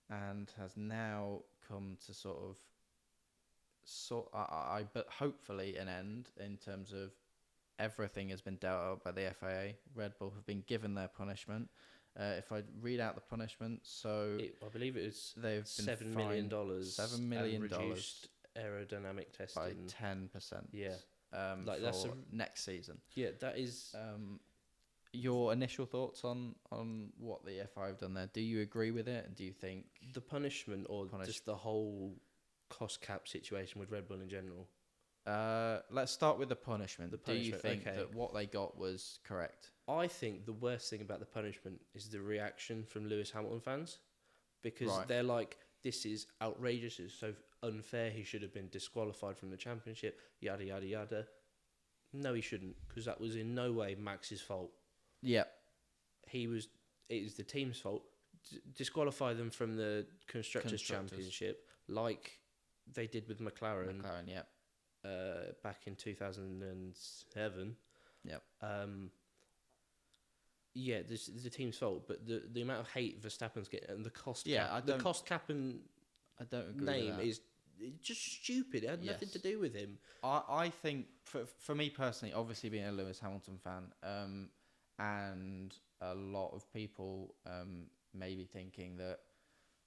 and has now come to but hopefully an end in terms of everything has been dealt out by the FIA. Red Bull have been given their punishment. If I read out the punishment, I believe it was they've $7 been million. $7 million reduced aerodynamic testing by 10%. Yeah, that's next season. Yeah, that is. Your initial thoughts on what the FIA have done there? Do you agree with it? And do you think the punishment or just the whole cost cap situation with Red Bull in general? Let's start with the punishment. Do you think that what they got was correct? I think the worst thing about the punishment is the reaction from Lewis Hamilton fans, because they're like, this is outrageous, it's so unfair, he should have been disqualified from the championship, yada, yada, yada. No, he shouldn't, because that was in no way Max's fault. Yeah. It is the team's fault. Disqualify them from the Constructors' Championship, like they did with McLaren. Back in 2007. Yep. Yeah, this is the team's fault, but the amount of hate Verstappen's getting and the cost cap and I don't agree name with that. is just stupid. It had nothing to do with him. I think for me personally, obviously being a Lewis Hamilton fan, and a lot of people may be thinking that,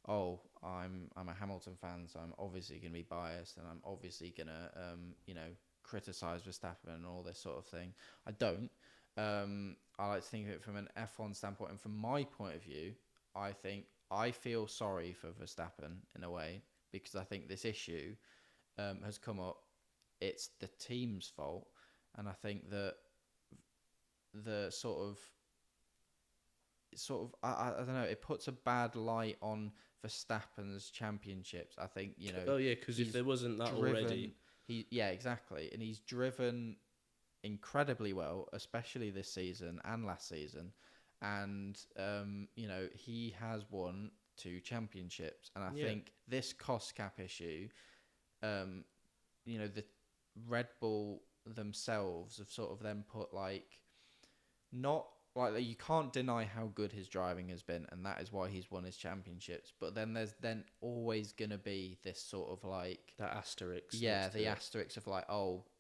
oh, I'm a Hamilton fan, so I'm obviously going to be biased, and I'm obviously going to criticize Verstappen and all this sort of thing. I don't. I like to think of it from an F1 standpoint, and from my point of view, I feel sorry for Verstappen in a way, because I think this issue has come up. It's the team's fault, and I think that the sort of I don't know, it puts a bad light on Verstappen's championships. I think Oh yeah, because if there wasn't that already, exactly, and he's driven incredibly well, especially this season and last season, and he has won 2 championships, and I think this cost cap issue, the Red Bull themselves have sort of then put not like, you can't deny how good his driving has been, and that is why he's won his championships. But then there's always gonna be this sort of that asterisk. Yeah, the asterisk of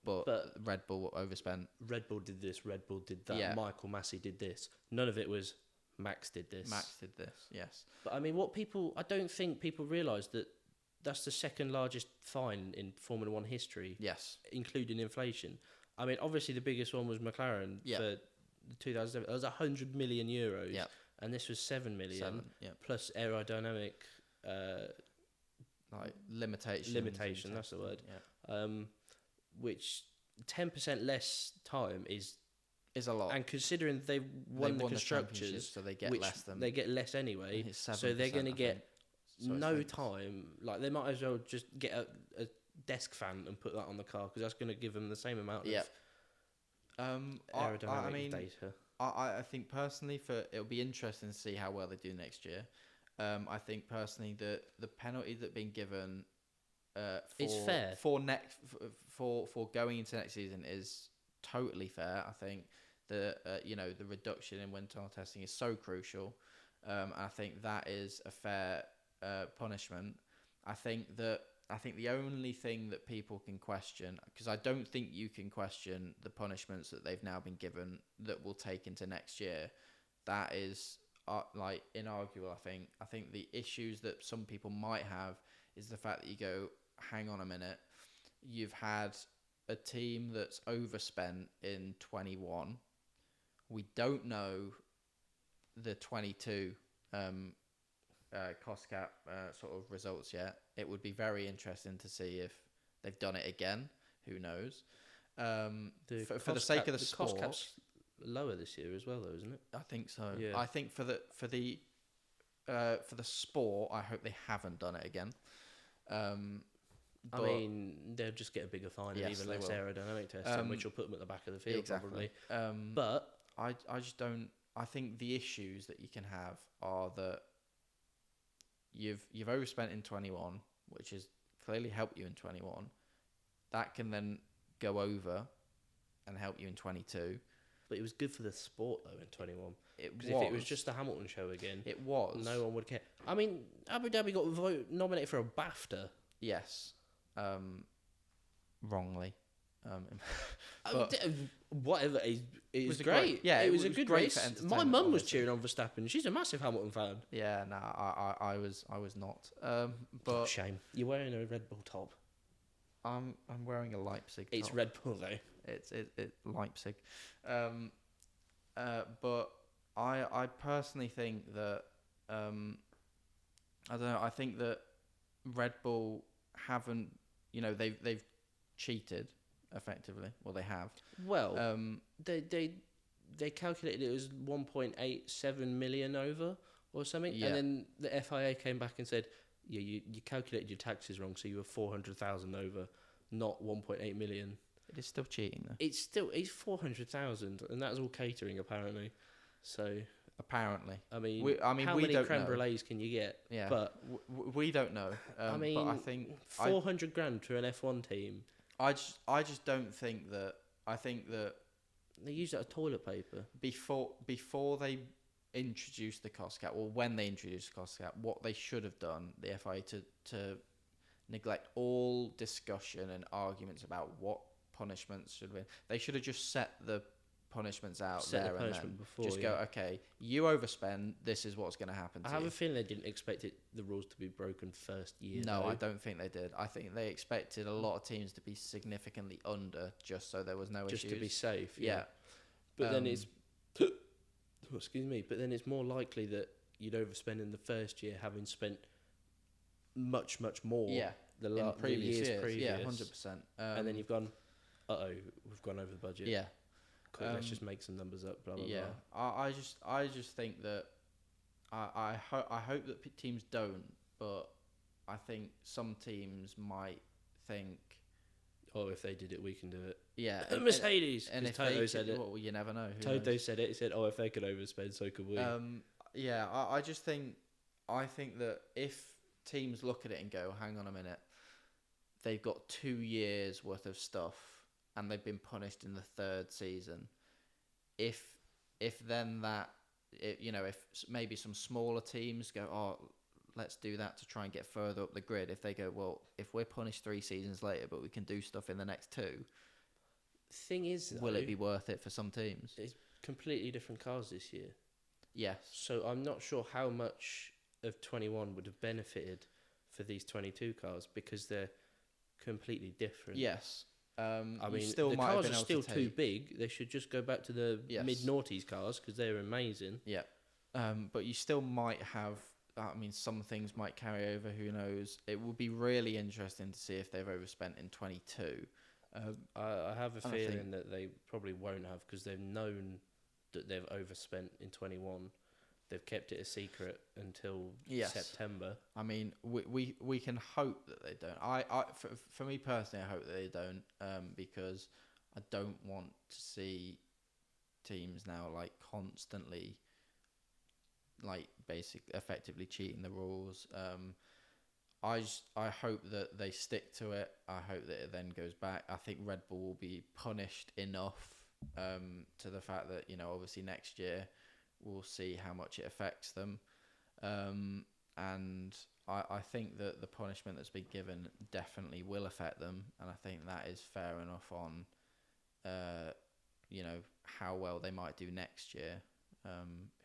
but Red Bull overspent. Red Bull did this. Red Bull did that. Yeah. Michael Massey did this. None of it was Max did this. Max did this. Yes. But I mean, I don't think people realise that that's the second largest fine in Formula One history. Yes. Including inflation. I mean, obviously the biggest one was McLaren for 2007. It was 100 million euros, and this was 7 million plus aerodynamic limitation. That's the word. Which 10% less time is a lot, and considering they won the constructors, so they get less than they get less anyway. So they're going to get no time. Like, they might as well just get a desk fan and put that on the car, because that's going to give them the same amount of aerodynamic data. I think personally, it'll be interesting to see how well they do next year. I think personally that the penalty that's been given it's fair for going into next season is totally fair. I think the reduction in wind tunnel testing is so crucial. I think that is a fair punishment. I think the only thing that people can question, because I don't think you can question the punishments that they've now been given that will take into next year, that is inarguable. I think the issues that some people might have is the fact that you go, hang on a minute, you've had a team that's overspent in 21. We don't know the 22 cost cap sort of results yet. It would be very interesting to see if they've done it again. Who knows? For the sake of the sport, cost cap's lower this year as well, though, isn't it? I think so. Yeah. I think for the sport, I hope they haven't done it again. I mean, they'll just get a bigger fine and even less aerodynamic testing, which will put them at the back of the field, exactly. Probably. But I just don't. I think the issues that you can have are that you've overspent in 21, which has clearly helped you in 21. That can then go over and help you in 22. But it was good for the sport, though, in 21. Because if it was just the Hamilton show again, it was. No one would care. I mean, Abu Dhabi got nominated for a BAFTA. Yes. Wrongly. But whatever. It was great. Yeah, it was a good race. My mum was cheering on Verstappen. Verstappen. She's a massive Hamilton fan. Yeah, no, I was not. But shame. You're wearing a Red Bull top. I'm wearing a Leipzig top. It's Red Bull though. It's Leipzig. But I personally think that I don't know. I think that Red Bull haven't. They've cheated effectively. Well, they have. Well, they calculated it was 1.87 million over or something, and then the FIA came back and said, "Yeah, you calculated your taxes wrong, so you were 400,000 over, not 1.8 million." It is still cheating, though. It's 400,000, and that's all catering apparently. So apparently, how many creme brulees can you get? Yeah, but we don't know. but I think 400 grand to an F1 team. I just don't think that. I think that they use that as toilet paper before they introduced the cost cap, or when they introduced the cost cap. What they should have done, the FIA, to neglect all discussion and arguments about what punishments should win. They should have just set the punishments out Set the there and punishment then. before, Just go, okay, you overspend, this is what's going to happen to I you. have a feeling they didn't expect the rules to be broken first year. No, though. I don't think they did. I think they expected a lot of teams to be significantly under, just so there was no issues. Just to be safe. Yeah. But then it's... excuse me. But then it's more likely that you'd overspend in the first year, having spent much, much more in previous years years. previous. Yeah, 100%. And then you've gone, we've gone over the budget. Yeah. Quick, let's just make some numbers up, blah, blah, yeah. blah. I just think that I hope that teams don't, but I think some teams might think, oh, if they did it, we can do it. yeah, Mercedes. And if Toto they said it. well, you never know. Toto said it. He said, "Oh, if they could overspend, so could we." Yeah, I just think that if teams look at it and go, hang on a minute, they've got 2 years worth of stuff and they've been punished in the third season. If then that, if maybe some smaller teams go, oh, let's do that to try and get further up the grid. If they go, well, if we're punished 3 seasons later, but we can do stuff in the next 2, thing is, though, will it be worth it for some teams? It's completely different cars this year. Yes. So I'm not sure how much of 21 would have benefited for these 22 cars because they're completely different. Yes. I mean, still the might have cars been are able still to too take... big. They should just go back to the mid-noughties cars because they're amazing. Yeah. But you still might have... I mean, some things might carry over. Who knows? It would be really interesting to see if they've overspent in 22. I have a feeling that they probably won't have because they've known that they've overspent in 21. They've kept it a secret until September. I mean, we can hope that they don't. For me personally, I hope that they don't, because I don't want to see teams now like constantly, like effectively cheating the rules. I hope that they stick to it. I hope that it then goes back. I think Red Bull will be punished enough to the fact that, obviously next year we'll see how much it affects them. And I think that the punishment that's been given definitely will affect them. And I think that is fair enough on, how well they might do next year.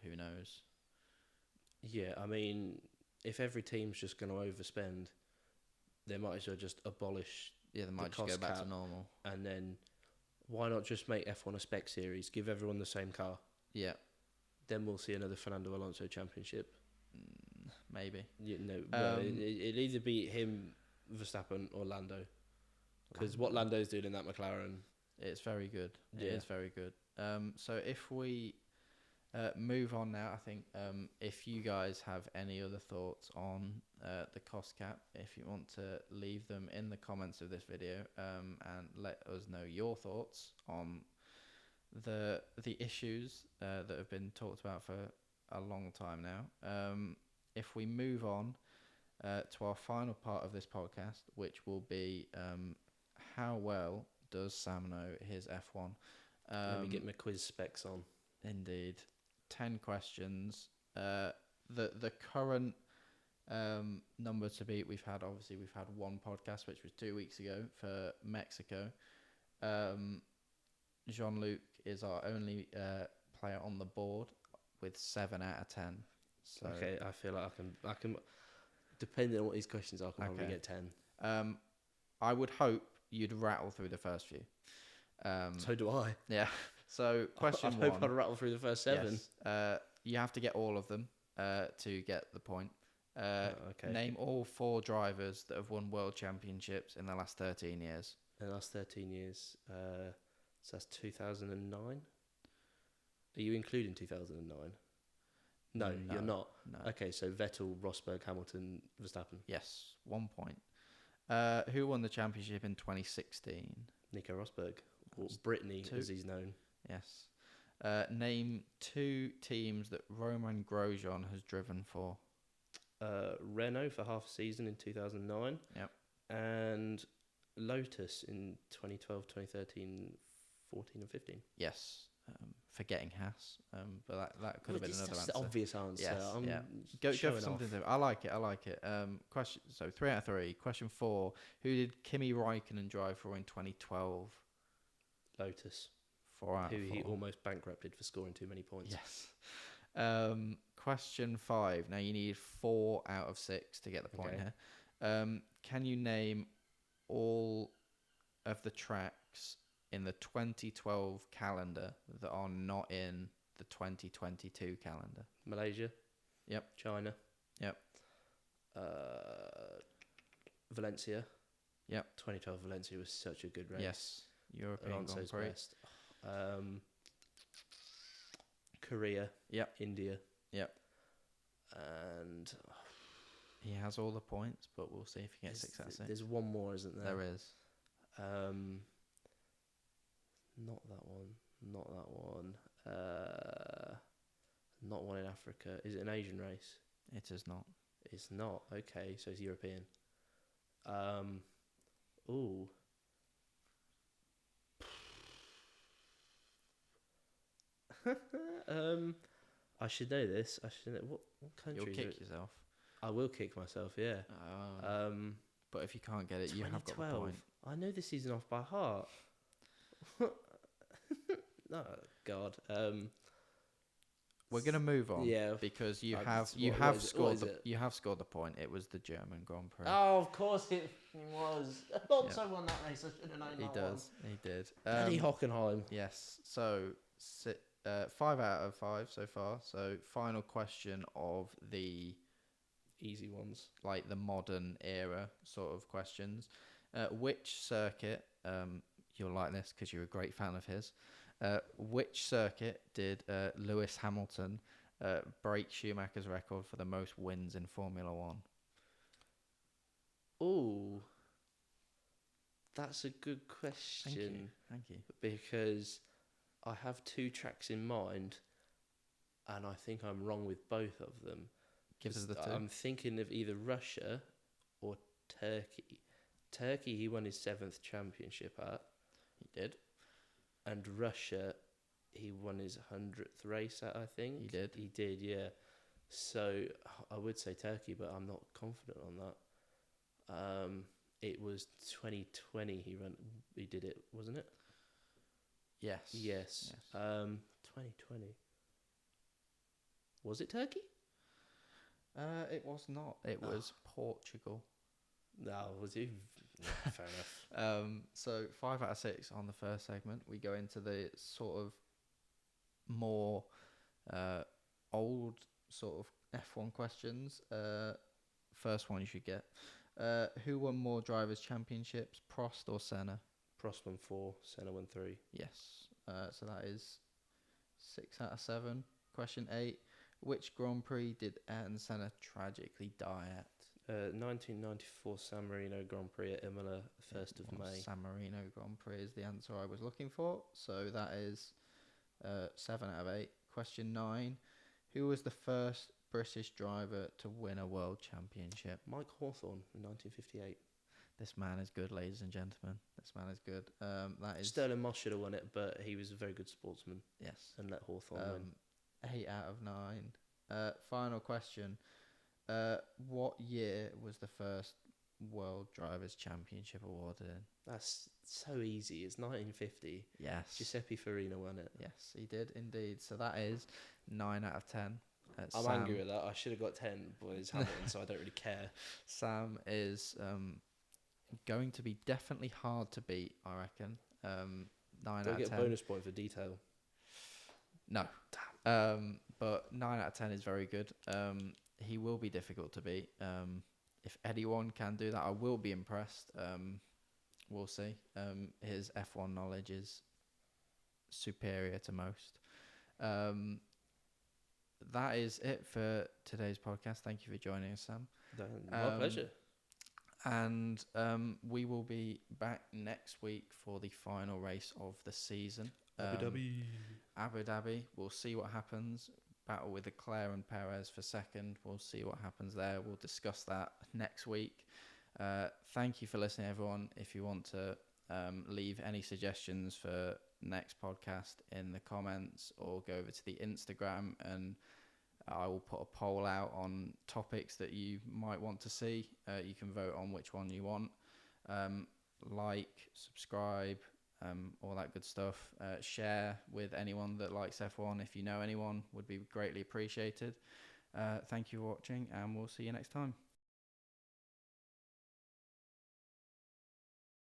Who knows? Yeah, I mean, if every team's just going to overspend, they might as well just abolish. Yeah, they might just go back to normal. And then, why not just make F1 a spec series? Give everyone the same car. Yeah. Then we'll see another Fernando Alonso championship. Maybe. It'll either be him, Verstappen, or Lando. Because what Lando's doing in that McLaren, it's very good. It is very good. So if we move on now, I think if you guys have any other thoughts on the cost cap, if you want to leave them in the comments of this video, and let us know your thoughts on the issues that have been talked about for a long time now. If we move on to our final part of this podcast, which will be how well does Sam know his F1? Let me get my quiz specs on. Indeed. 10 questions. The current number to beat, we've had one podcast, which was 2 weeks ago for Mexico. Jean-Luc is our only player on the board with 7 out of 10. So okay, I feel like I can depending on what these questions are, I can probably get 10. I would hope you'd rattle through the first few. So do I. Yeah. So question I hope 1. I'd rattle through the first 7. Yes. You have to get all of them to get the point. Okay. Name all 4 drivers that have won world championships in the last 13 years. In the last 13 years, so that's 2009. Are you including 2009? No, you're not. No. Okay, so Vettel, Rosberg, Hamilton, Verstappen. Yes, 1 point. Who won the championship in 2016? Nico Rosberg, or Brittany, 2. as he's known. Yes. Name 2 teams that Romain Grosjean has driven for. Renault for half a season in 2009. Yep. And Lotus in 2012, 2013, 14 and 15. Yes. Forgetting Haas, but that could have been another answer. That's the obvious answer. Yes, Go for something. I like it. Question. So 3 out of 3. Question 4. Who did Kimi Raikkonen drive for in 2012? Lotus. 4 out Who of 4. he almost bankrupted for scoring too many points. Yes. Question 5. Now you need 4 out of 6 to get the point Okay. here. Can you name all of the tracks in the 2012 calendar that are not in the 2022 calendar? Malaysia. Yep. China. Yep. Valencia. Yep. 2012 Valencia was such a good race. Yes. European Grand Alonso's Prix. best. Korea. Yep. India. Yep. And He has all the points, but we'll see if he gets 6 out of 6. there's one more, isn't there? There is. Not that one. Not that one. Not one in Africa. Is it an Asian race? It is not. It's not. Okay, so it's European. Ooh. I should know this. I should know what country. You'll is kick it? yourself. I will kick myself. Yeah. But if you can't get it, you have got the 2012. point. I know this season off by heart. Oh God. We're gonna move on. Yeah. Because you What have is it? What is it? you have scored the point. It was the German Grand Prix. Oh, of course it was. Alonso Yeah. won that race. I should have known He that does. He did. Eddie Hockenheim. Yes. So 5 out of 5 so far. So final question of the Easy ones. like the modern era sort of questions. Which circuit? You'll like this because you're a great fan of his. Which circuit did Lewis Hamilton break Schumacher's record for the most wins in Formula One? Ooh, that's a good question. Thank you. Because I have 2 tracks in mind, and I think I'm wrong with both of them. Give us the 2. I'm thinking of either Russia or Turkey. Turkey, he won his 7th championship at. He did. And Russia, he won his 100th race at, I think. He did. He did, yeah. So I would say Turkey, but I'm not confident on that. It was 2020 he did it, wasn't it? Yes. Yes. 2020. Was it Turkey? It was not. It was Portugal. No, was he? Yeah, fair enough. So 5 out of 6 on the first segment. We go into the sort of more old sort of F1 questions. First one you should get. Who won more drivers' championships, Prost or Senna? Prost won 4, Senna won 3. Yes. So that is 6 out of 7. Question 8. Which Grand Prix did Ayrton Senna tragically die at? 1994 San Marino Grand Prix at Imola, 1st of May. San Marino Grand Prix is the answer I was looking for. So that is 7 out of 8. Question 9. Who was the first British driver to win a world championship? Mike Hawthorne in 1958. This man is good, ladies and gentlemen. This man is good. That is Sterling Moss should have won it, but he was a very good sportsman yes. and let Hawthorne win. 8 out of 9. Final question. What year was the first World Drivers' Championship awarded in? That's so easy. It's 1950. Yes. Giuseppe Farina won it. Yes, he did indeed. So that is 9 out of 10. I'm angry with that. I should have got 10, but it's Hamilton, so I don't really care. Sam is going to be definitely hard to beat, I reckon. 9 out of 10. Do I get a bonus point for detail? No. But 9 out of 10 is very good. He will be difficult to beat. If anyone can do that, I will be impressed. We'll see. His F1 knowledge is superior to most. That is it for today's podcast. Thank you for joining us, Sam. My pleasure. And we will be back next week for the final race of the season. Abu Dhabi. We'll see what happens. Battle with Leclerc and Perez for second. We'll see what happens there. We'll discuss that next week. Thank you for listening, everyone. If you want to leave any suggestions for next podcast in the comments, or go over to the Instagram, and I will put a poll out on topics that you might want to see. You can vote on which one you want. Like, subscribe, all that good stuff. Share with anyone that likes F1. If you know anyone, would be greatly appreciated. Thank you for watching, and we'll see you next time.